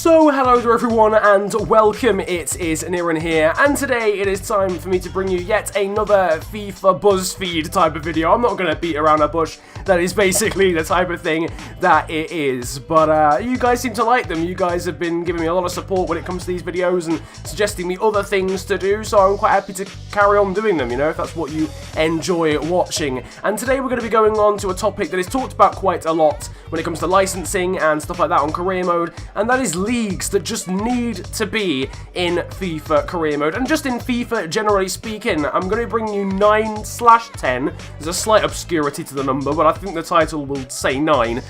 So hello there everyone and welcome, it is Niran here, and today it is time for me to bring you yet another FIFA BuzzFeed type of video. I'm not going to beat around a bush, that is basically the type of thing that it is, but you guys seem to like them. You guys have been giving me a lot of support when it comes to these videos and suggesting me other things to do, so I'm quite happy to carry on doing them, you know, if that's what you enjoy watching. And today we're going to be going on to a topic that is talked about quite a lot when it comes to licensing and stuff like that on career mode, and that is leagues that just need to be in FIFA Career Mode, and just in FIFA generally speaking. I'm going to bring you 9/10, there's a slight obscurity to the number, but I think the title will say 9,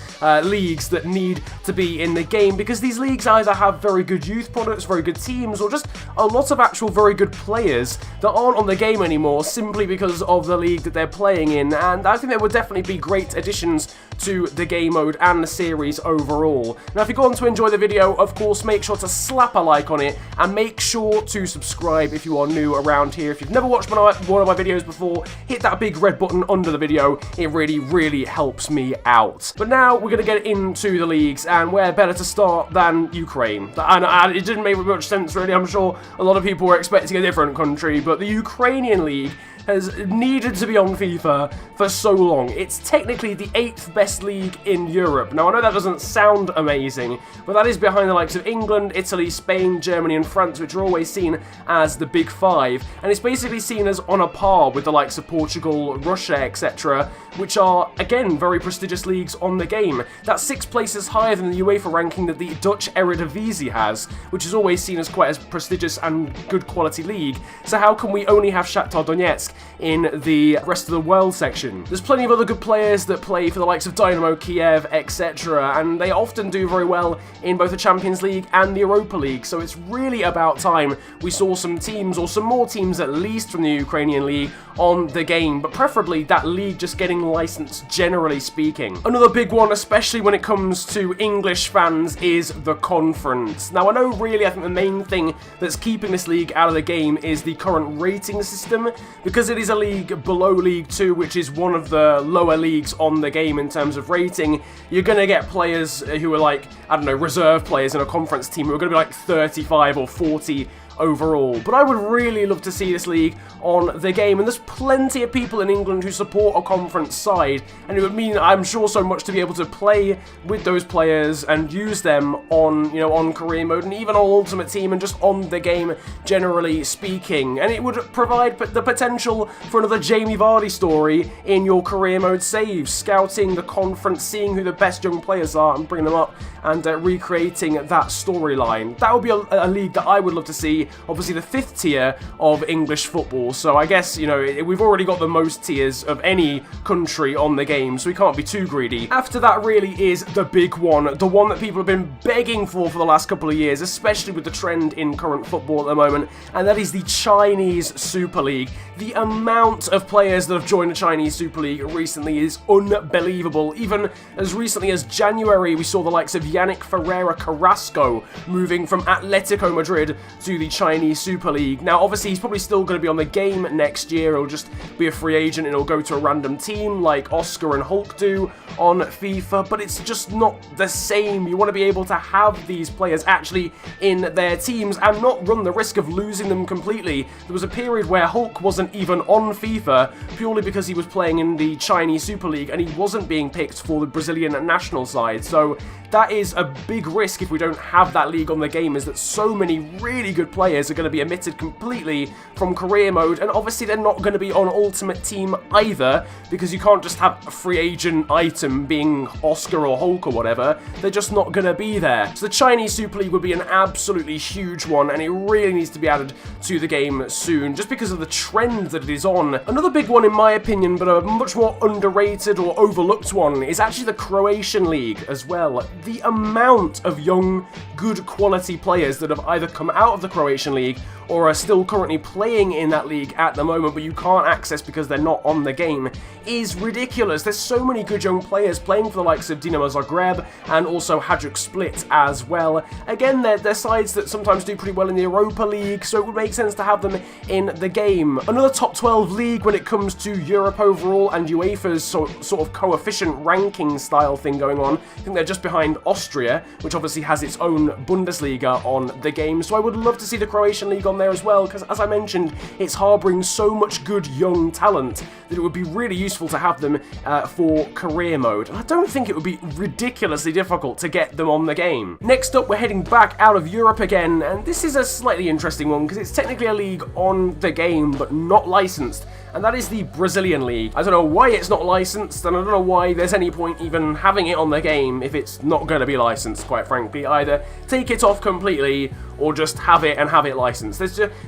leagues that need to be in the game, because these leagues either have very good youth products, very good teams, or just a lot of actual very good players that aren't on the game anymore simply because of the league that they're playing in, and I think there would definitely be great additions to the game mode and the series overall. Now if you go on to enjoy the video, of course make sure to slap a like on it, and make sure to subscribe if you are new around here. If you've never watched one of my videos before, hit that big red button under the video, it really helps me out. But now we're going to get into the leagues, and where better to start than Ukraine. And it didn't make much sense really, I'm sure a lot of people were expecting a different country, but the Ukrainian League has needed to be on FIFA for so long. It's technically the 8th best league in Europe. Now I know that doesn't sound amazing, but that is behind the likes of England, Italy, Spain, Germany and France, which are always seen as the big 5, and it's basically seen as on a par with the likes of Portugal, Russia, etc., which are again very prestigious leagues on the game. That's 6 places higher than the UEFA ranking that the Dutch Eredivisie has, which is always seen as quite a prestigious and good quality league. So how can we only have Shakhtar Donetsk in the rest of the world section? There's plenty of other good players that play for the likes of Dynamo Kiev, etc., and they often do very well in both the Champions League and the Europa League, so it's really about time we saw some teams, or some more teams at least from the Ukrainian League, on the game, but preferably that league just getting licensed generally speaking. Another big one, especially when it comes to English fans, is the conference. Now I know really I think the main thing that's keeping this league out of the game is the current rating system, because it is a league below League 2, which is one of the lower leagues on the game in terms of rating. You're going to get players who are like, I don't know, reserve players in a conference team who are going to be like 35 or 40 overall, but I would really love to see this league on the game, and there's plenty of people in England who support a conference side, and it would mean, I'm sure, so much to be able to play with those players and use them on, you know, on career mode and even on Ultimate Team and just on the game generally speaking, and it would provide the potential for another Jamie Vardy story in your career mode saves, scouting the conference, seeing who the best young players are and bringing them up and recreating that storyline. That would be a league that I would love to see. Obviously the 5th tier of English football, so I guess, you know, we've already got the most tiers of any country on the game, so we can't be too greedy. After that really is the big one, the one that people have been begging for the last couple of years, especially with the trend in current football at the moment, and that is the Chinese Super League. The amount of players that have joined the Chinese Super League recently is unbelievable. Even as recently as January, we saw the likes of Yannick Ferreira Carrasco moving from Atletico Madrid to the Chinese Super League. Now obviously he's probably still going to be on the game next year, he'll just be a free agent and he'll go to a random team like Oscar and Hulk do on FIFA, but it's just not the same. You want to be able to have these players actually in their teams and not run the risk of losing them completely. There was a period where Hulk wasn't even on FIFA purely because he was playing in the Chinese Super League and he wasn't being picked for the Brazilian national side, so that is a big risk if we don't have that league on the game, is that so many really good players are going to be omitted completely from career mode, and obviously they're not going to be on Ultimate Team either, because you can't just have a free agent item being Oscar or Hulk or whatever. They're just not going to be there. So the Chinese Super League would be an absolutely huge one, and it really needs to be added to the game soon, just because of the trend that it is on. Another big one in my opinion, but a much more underrated or overlooked one, is actually the Croatian League as well. The amount of young, good quality players that have either come out of the Croatian League or are still currently playing in that league at the moment, but you can't access because they're not on the game, is ridiculous. There's so many good young players playing for the likes of Dinamo Zagreb and also Hajduk Split as well. Again, they're sides that sometimes do pretty well in the Europa League, so it would make sense to have them in the game. Another top 12 league when it comes to Europe overall and UEFA's sort of coefficient ranking style thing going on. I think they're just behind Austria, which obviously has its own Bundesliga on the game, so I would love to see the Croatian League on there as well, because as I mentioned, it's harbouring so much good young talent that it would be really useful to have them for career mode. I don't think it would be ridiculously difficult to get them on the game. Next up, we're heading back out of Europe again, and this is a slightly interesting one because it's technically a league on the game but not licensed, and that is the Brazilian League. I don't know why it's not licensed, and I don't know why there's any point even having it on the game if it's not going to be licensed, quite frankly. Either take it off completely or just have it and have it licensed.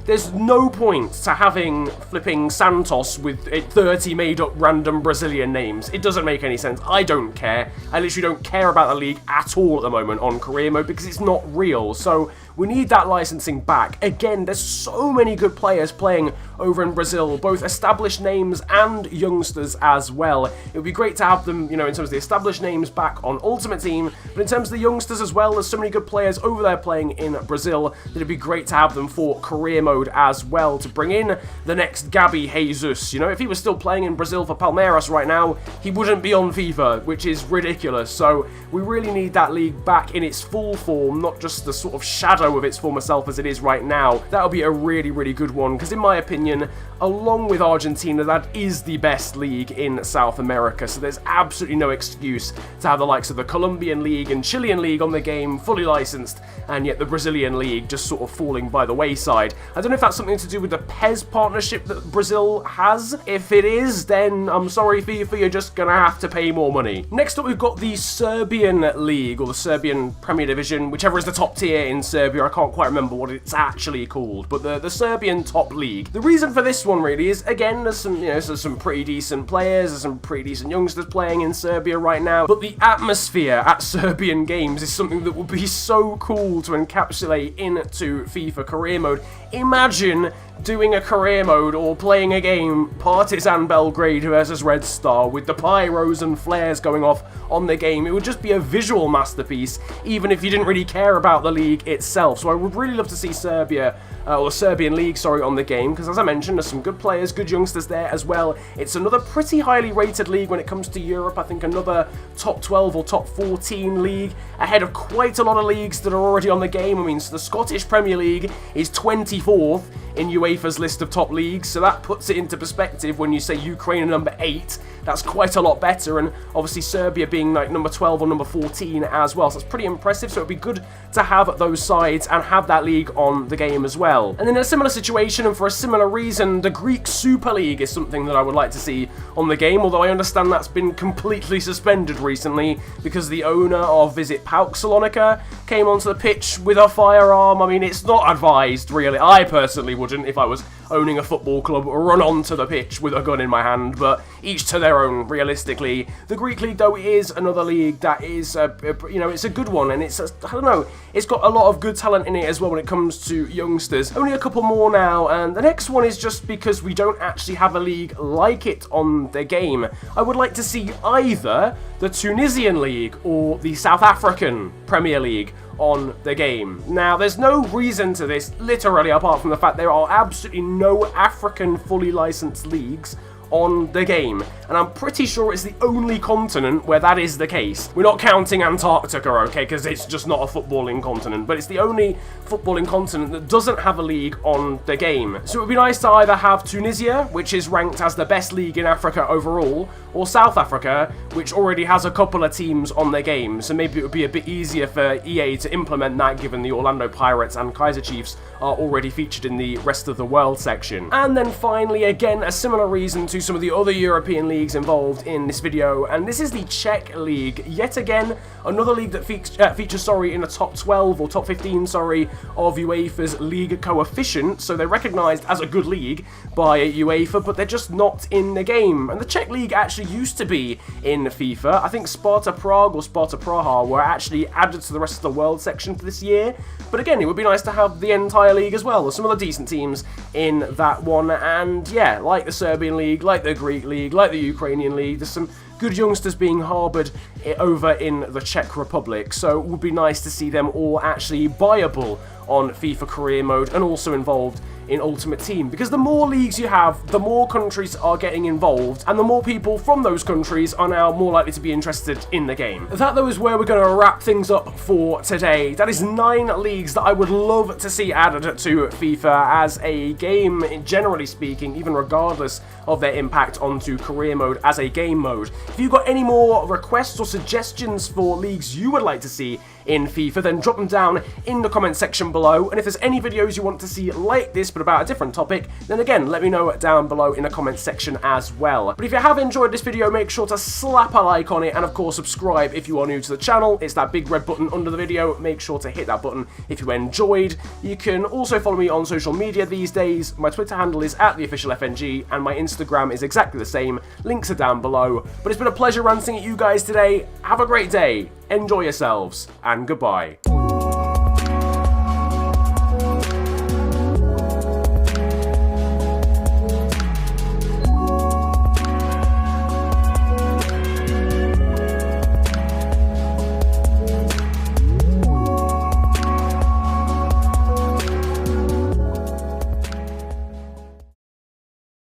There's no point to having flipping Santos with 30 made-up random Brazilian names. It doesn't make any sense. I don't care. I literally don't care about the league at all at the moment on career mode because it's not real. So we need that licensing back. Again, there's so many good players playing over in Brazil, both established names and youngsters as well. It would be great to have them, you know, in terms of the established names back on Ultimate Team, but in terms of the youngsters as well, there's so many good players over there playing in Brazil that it'd be great to have them for career mode as well, to bring in the next Gabi Jesus. You know, if he was still playing in Brazil for Palmeiras right now, he wouldn't be on FIFA, which is ridiculous. So we really need that league back in its full form, not just the sort of shadow of its former self as it is right now. That would be a really, really good one, because in my opinion, along with Argentina, that is the best league in South America, so there's absolutely no excuse to have the likes of the Colombian League and Chilean League on the game, fully licensed, and yet the Brazilian League just sort of falling by the wayside. I don't know if that's something to do with the PES partnership that Brazil has. If it is, then I'm sorry FIFA, you're just gonna have to pay more money. Next up, we've got the Serbian League, or the Serbian Premier Division, whichever is the top tier in Serbia. I can't quite remember what it's actually called, but the Serbian Top League. The reason for this one really is, again, there's some pretty decent players, there's some pretty decent youngsters playing in Serbia right now, but the atmosphere at Serbian games is something that would be so cool to encapsulate into FIFA Career Mode. Imagine doing a career mode or playing a game Partizan Belgrade versus Red Star with the pyros and flares going off on the game. It would just be a visual masterpiece, even if you didn't really care about the league itself. So I would really love to see Serbia, or Serbian League, sorry, on the game, because as I mentioned, there's some good players, good youngsters there as well. It's another pretty highly rated league when it comes to Europe. I think another top 12 or top 14 league, ahead of quite a lot of leagues that are already on the game. I mean, so the Scottish Premier League is 24th in UEFA's list of top leagues, so that puts it into perspective when you say Ukraine are number 8. That's quite a lot better, and obviously Serbia being like number 12 or number 14 as well, so that's pretty impressive. So it'd be good to have those sides and have that league on the game as well. And then in a similar situation, and for a similar reason, the Greek Superleague is something that I would like to see on the game, although I understand that's been completely suspended recently because the owner of, is it PAOK Salonika, came onto the pitch with a firearm. I mean, it's not advised, really. I personally wouldn't, if I was owning a football club, run onto the pitch with a gun in my hand, but each to their own, realistically. The Greek League, though, is another league that is, you know, it's a good one, and it's, I don't know, it's got a lot of good talent in it as well when it comes to youngsters. Only a couple more now, and the next one is just because we don't actually have a league like it on the game. I would like to see either the Tunisian League or the South African Premier League on the game. Now, there's no reason to this, literally, apart from the fact there are absolutely no African fully licensed leagues on the game, and I'm pretty sure it's the only continent where that is the case. We're not counting Antarctica, okay, because it's just not a footballing continent, but it's the only footballing continent that doesn't have a league on the game. So it would be nice to either have Tunisia, which is ranked as the best league in Africa overall, or South Africa, which already has a couple of teams on their game, so maybe it would be a bit easier for EA to implement that, given the Orlando Pirates and Kaiser Chiefs are already featured in the rest of the world section. And then finally, again, a similar reason to some of the other European leagues involved in this video, and this is the Czech League. Yet again, another league that features in the top 12 or top 15, of UEFA's league coefficient. So they're recognised as a good league by UEFA, but they're just not in the game. And the Czech League actually used to be in FIFA. I think Sparta Prague or Sparta Praha were actually added to the rest of the world section for this year. But again, it would be nice to have the entire league as well. There's some other decent teams in that one, and yeah, like the Serbian League, like the Greek League, like the Ukrainian League, there's some good youngsters being harboured over in the Czech Republic, so it would be nice to see them all actually viable on FIFA Career Mode and also involved in Ultimate Team, because the more leagues you have, the more countries are getting involved, and the more people from those countries are now more likely to be interested in the game. That, though, is where we're going to wrap things up for today. That is 9 leagues that I would love to see added to FIFA as a game, generally speaking, even regardless of their impact onto Career Mode as a game mode. If you've got any more requests or suggestions for leagues you would like to see in FIFA, then drop them down in the comment section below. And if there's any videos you want to see like this but about a different topic, then again, let me know down below in the comment section as well. But if you have enjoyed this video, make sure to slap a like on it, and of course subscribe if you are new to the channel. It's that big red button under the video. Make sure to hit that button if you enjoyed. You can also follow me on social media these days. My Twitter handle is @theofficialfng, and my Instagram is exactly the same. Links are down below. But it's been a pleasure ranting at you guys today. Have a great day, enjoy yourselves, and goodbye.